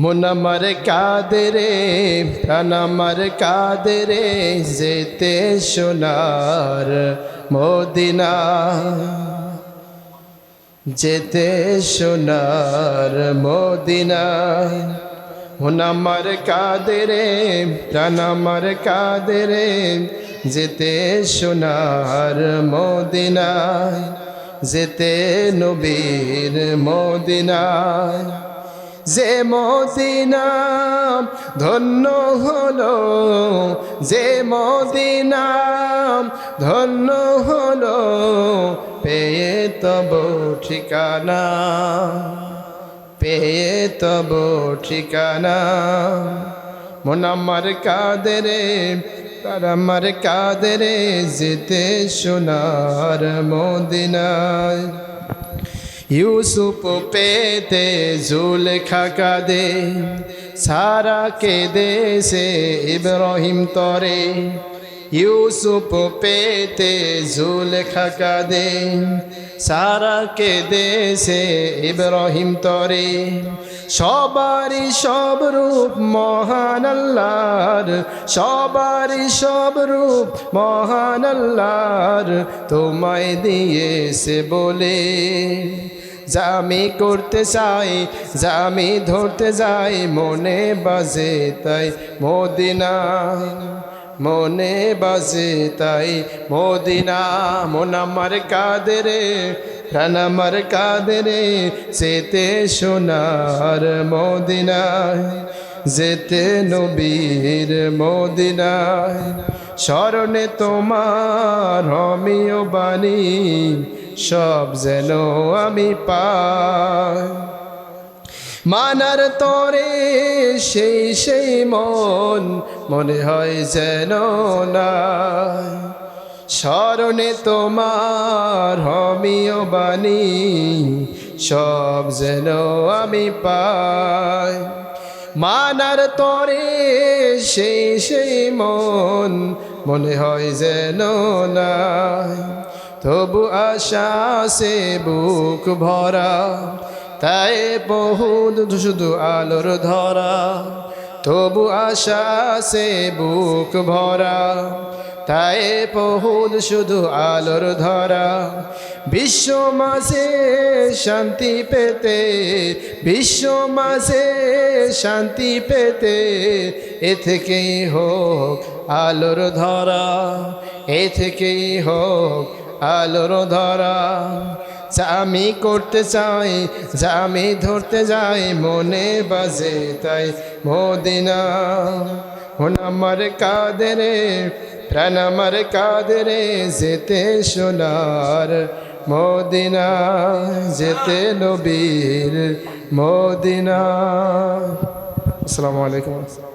মন আমার কাঁদে রে, প্রাণ আমার কাঁদে রে, যেতে সোনার মদিনা, যেতে সোনার মদিনা। মন আমার কাঁদে রে, প্রাণ আমার কাঁদে রে, যেতে সোনার মদিনা, যেতে নবীর মদিনা। যে মদিনা ধন্য হলো, যে মদিনা ধন্য হলো, পেয়ে তব ঠিকানা, পেয়ে তব ঠিকানা। মন আমার কাঁদে রে, প্রাণ আমার কাঁদে রে, যেতে সোনার মদিনায়। ইউসুফ পেতে জুলেখা কাঁদে, সারা কেঁদে সে ইব্রাহিম তরে। ইউসুফ পেতে জুলেখা কাঁদে, সারা কেঁদে সে ইব্রাহিম তরে। সবারই সব রূপ মহান আল্লাহর, সবারই সব রূপ মহান আল্লাহর, তোমায় দিয়েছে বলে জামি করতে চাই, জামি ধরতে যাই, মনে বাজে তাই মদিনা, মনে বাজে তাই মদিনা। মন আমার কাঁদে রে, প্রাণ আমার কাঁদে রে, যেতে সোনার মদিনায়, যেতে নবীর মদিনায়। স্মরণে তোমার হমিও বাণী, সব যেন আমি পাই। মানার তরে সেই সেই মন, মনে হয় যেন নাই। স্মরণে তোমার হমিও বাণী, সব যেন আমি পাই। মানার তরে সেই সেই মন, মনে হয় যেন নাই। তবু আশা সে বুক ভরা, তাই বহুত শুধু আলোর ধরা। তবু আশা সে বুক ভরা, তাই বহুত শুধু আলোর ধরা। বিশ্ব মাঝে শান্তি পেতে, বিশ্ব মাঝে শান্তি পেতে, এ থেকেই হোক আলোর ধরা, এ থেকেই হোক আলোর ধরা। জামি করতে চাই, জামি ধরতে যাই, মনে বাজে তাই মদিনা। মন আমার কাঁদে রে, প্রাণ আমার কাঁদে রে, যেতে সোনার মদিনা, যেতে নবীর মদিনা। আসসালামু আলাইকুম।